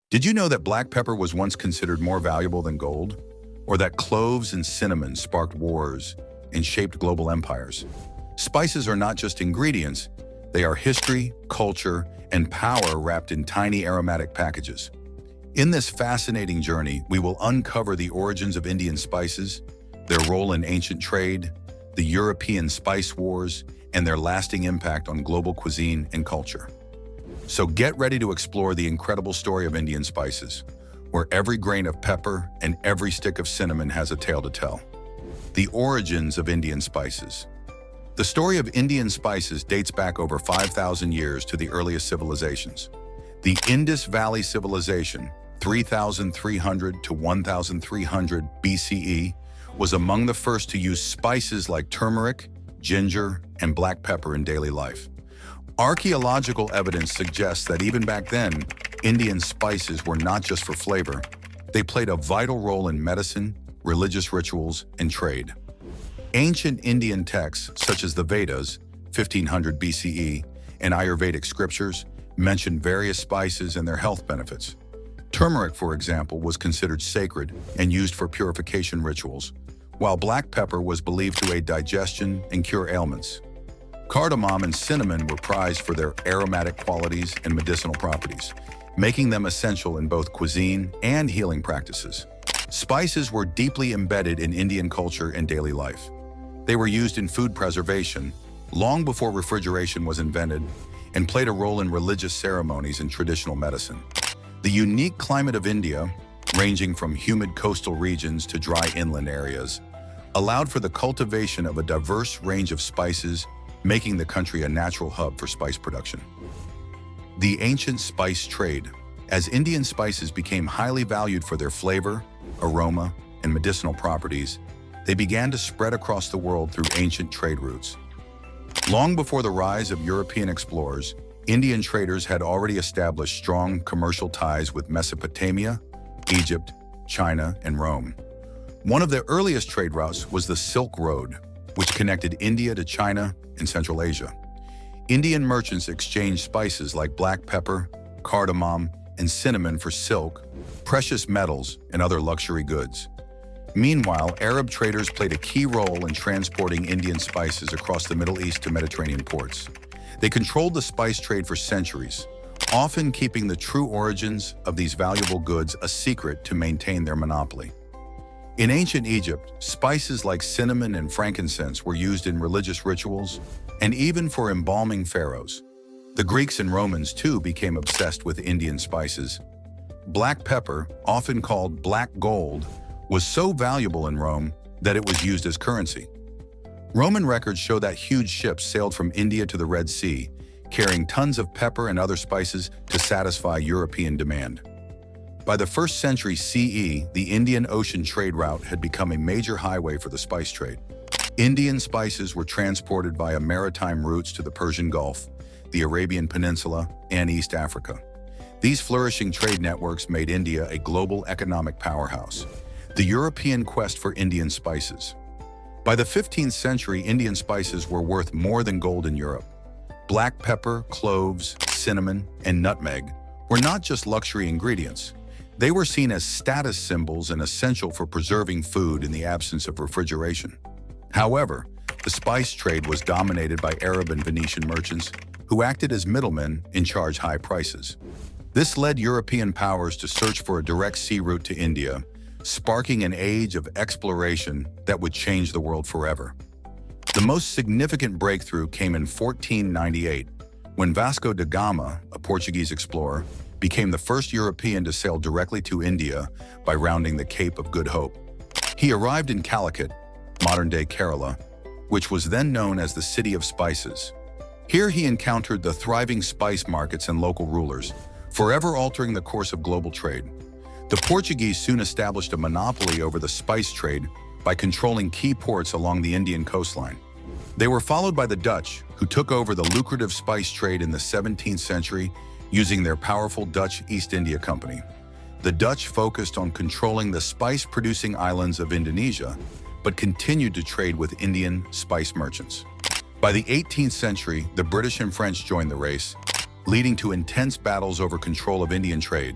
Did you know that black pepper was once considered more valuable than gold? Or that cloves and cinnamon sparked wars and shaped global empires? Spices are not just ingredients, they are history, culture, and power wrapped in tiny aromatic packages. In this fascinating journey, we will uncover the origins of Indian spices, their role in ancient trade, the European spice wars, and their lasting impact on global cuisine and culture. So get ready to explore the incredible story of Indian spices, where every grain of pepper and every stick of cinnamon has a tale to tell. The origins of Indian spices. The story of Indian spices dates back over 5,000 years to the earliest civilizations. The Indus Valley Civilization, 3,300 to 1,300 BCE, was among the first to use spices like turmeric, ginger, and black pepper in daily life. Archaeological evidence suggests that even back then, Indian spices were not just for flavor. They played a vital role in medicine, religious rituals, and trade. Ancient Indian texts, such as the Vedas, 1500 BCE, and Ayurvedic scriptures, mention various spices and their health benefits. Turmeric, for example, was considered sacred and used for purification rituals, while black pepper was believed to aid digestion and cure ailments. Cardamom and cinnamon were prized for their aromatic qualities and medicinal properties, making them essential in both cuisine and healing practices. Spices were deeply embedded in Indian culture and daily life. They were used in food preservation long before refrigeration was invented and played a role in religious ceremonies and traditional medicine. The unique climate of India, ranging from humid coastal regions to dry inland areas, allowed for the cultivation of a diverse range of spices, making the country a natural hub for spice production. The ancient spice trade. As Indian spices became highly valued for their flavor, aroma, and medicinal properties, they began to spread across the world through ancient trade routes. Long before the rise of European explorers, Indian traders had already established strong commercial ties with Mesopotamia, Egypt, China, and Rome. One of the earliest trade routes was the Silk Road, which connected India to China and Central Asia. Indian merchants exchanged spices like black pepper, cardamom, and cinnamon for silk, precious metals, and other luxury goods. Meanwhile, Arab traders played a key role in transporting Indian spices across the Middle East to Mediterranean ports. They controlled the spice trade for centuries, often keeping the true origins of these valuable goods a secret to maintain their monopoly. In ancient Egypt, spices like cinnamon and frankincense were used in religious rituals and even for embalming pharaohs. The Greeks and Romans, too, became obsessed with Indian spices. Black pepper, often called black gold, was so valuable in Rome that it was used as currency. Roman records show that huge ships sailed from India to the Red Sea, carrying tons of pepper and other spices to satisfy European demand. By the 1st century CE, the Indian Ocean trade route had become a major highway for the spice trade. Indian spices were transported via maritime routes to the Persian Gulf, the Arabian Peninsula, and East Africa. These flourishing trade networks made India a global economic powerhouse. The European quest for Indian spices. By the 15th century, Indian spices were worth more than gold in Europe. Black pepper, cloves, cinnamon, and nutmeg were not just luxury ingredients. They were seen as status symbols and essential for preserving food in the absence of refrigeration. However, the spice trade was dominated by Arab and Venetian merchants who acted as middlemen and charged high prices. This led European powers to search for a direct sea route to India, sparking an age of exploration that would change the world forever. The most significant breakthrough came in 1498, when Vasco da Gama, a Portuguese explorer, became the first European to sail directly to India by rounding the Cape of Good Hope. He arrived in Calicut, modern-day Kerala, which was then known as the City of Spices. Here he encountered the thriving spice markets and local rulers, forever altering the course of global trade. The Portuguese soon established a monopoly over the spice trade by controlling key ports along the Indian coastline. They were followed by the Dutch, who took over the lucrative spice trade in the 17th century using their powerful Dutch East India Company. The Dutch focused on controlling the spice-producing islands of Indonesia, but continued to trade with Indian spice merchants. By the 18th century, the British and French joined the race, leading to intense battles over control of Indian trade.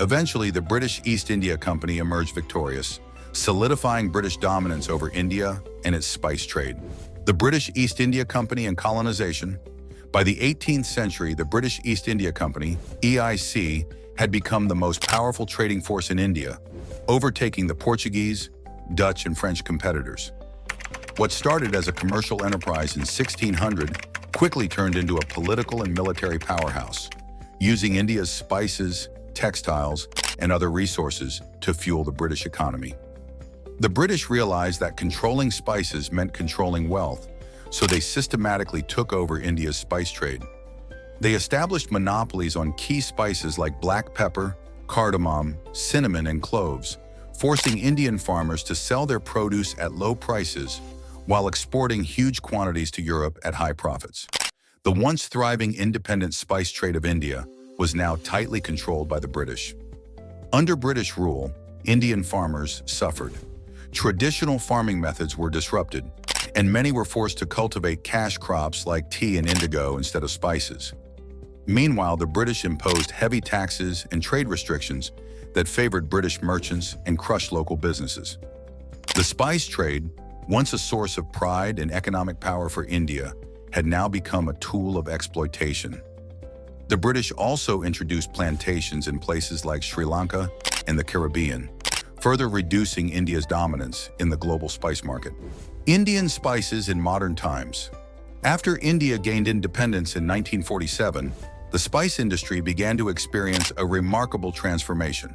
Eventually, the British East India Company emerged victorious, solidifying British dominance over India and its spice trade. The British East India Company and colonization. By the 18th century, the British East India Company, EIC, had become the most powerful trading force in India, overtaking the Portuguese, Dutch, and French competitors. What started as a commercial enterprise in 1600 quickly turned into a political and military powerhouse, using India's spices, textiles, and other resources to fuel the British economy. The British realized that controlling spices meant controlling wealth, so they systematically took over India's spice trade. They established monopolies on key spices like black pepper, cardamom, cinnamon, and cloves, forcing Indian farmers to sell their produce at low prices while exporting huge quantities to Europe at high profits. The once thriving independent spice trade of India was now tightly controlled by the British. Under British rule, Indian farmers suffered. Traditional farming methods were disrupted, and many were forced to cultivate cash crops like tea and indigo instead of spices. Meanwhile, the British imposed heavy taxes and trade restrictions that favored British merchants and crushed local businesses. The spice trade, once a source of pride and economic power for India, had now become a tool of exploitation. The British also introduced plantations in places like Sri Lanka and the Caribbean, further reducing India's dominance in the global spice market. Indian spices in modern times. After India gained independence in 1947, the spice industry began to experience a remarkable transformation.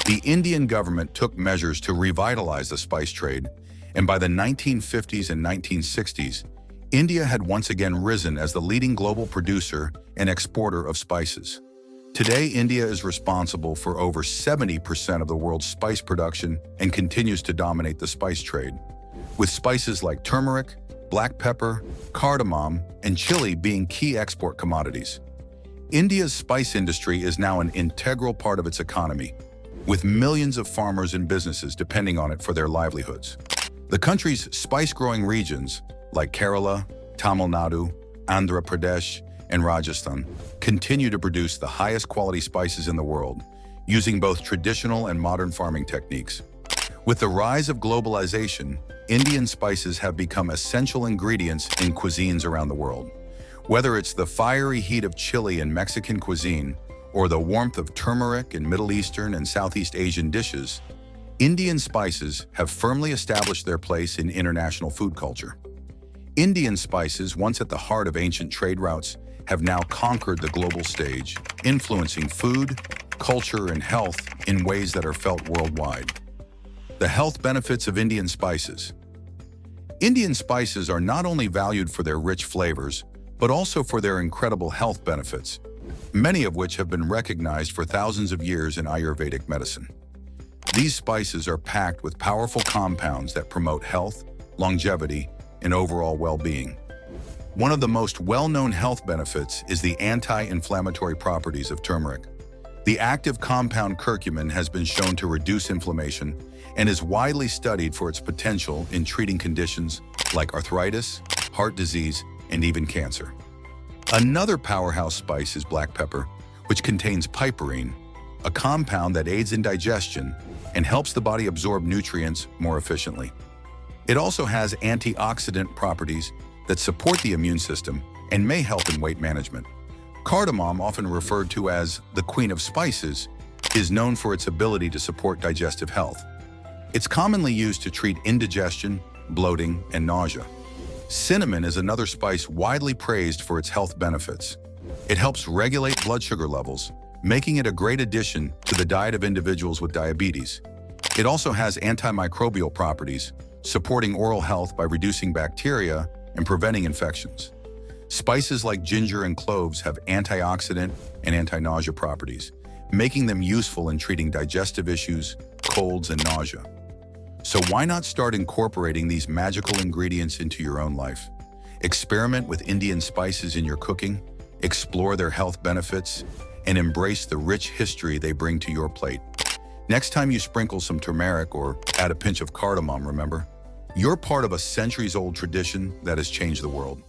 The Indian government took measures to revitalize the spice trade, and by the 1950s and 1960s, India had once again risen as the leading global producer and exporter of spices. Today, India is responsible for over 70% of the world's spice production and continues to dominate the spice trade, with spices like turmeric, black pepper, cardamom, and chili being key export commodities. India's spice industry is now an integral part of its economy, with millions of farmers and businesses depending on it for their livelihoods. The country's spice-growing regions, like Kerala, Tamil Nadu, Andhra Pradesh, and Rajasthan, continue to produce the highest quality spices in the world, using both traditional and modern farming techniques. With the rise of globalization, Indian spices have become essential ingredients in cuisines around the world. Whether it's the fiery heat of chili in Mexican cuisine or the warmth of turmeric in Middle Eastern and Southeast Asian dishes, Indian spices have firmly established their place in international food culture. Indian spices, once at the heart of ancient trade routes, have now conquered the global stage, influencing food, culture, and health in ways that are felt worldwide. The health benefits of Indian spices. Indian spices are not only valued for their rich flavors, but also for their incredible health benefits, many of which have been recognized for thousands of years in Ayurvedic medicine. These spices are packed with powerful compounds that promote health, longevity, and overall well-being. One of the most well-known health benefits is the anti-inflammatory properties of turmeric. The active compound curcumin has been shown to reduce inflammation and is widely studied for its potential in treating conditions like arthritis, heart disease, and even cancer. Another powerhouse spice is black pepper, which contains piperine, a compound that aids in digestion and helps the body absorb nutrients more efficiently. It also has antioxidant properties that support the immune system and may help in weight management. Cardamom, often referred to as the queen of spices, is known for its ability to support digestive health. It's commonly used to treat indigestion, bloating, and nausea. Cinnamon is another spice widely praised for its health benefits. It helps regulate blood sugar levels, making it a great addition to the diet of individuals with diabetes. It also has antimicrobial properties, supporting oral health by reducing bacteria and preventing infections. Spices like ginger and cloves have antioxidant and anti-nausea properties, making them useful in treating digestive issues, colds, and nausea. So why not start incorporating these magical ingredients into your own life? Experiment with Indian spices in your cooking, explore their health benefits, and embrace the rich history they bring to your plate. Next time you sprinkle some turmeric or add a pinch of cardamom, remember, you're part of a centuries-old tradition that has changed the world.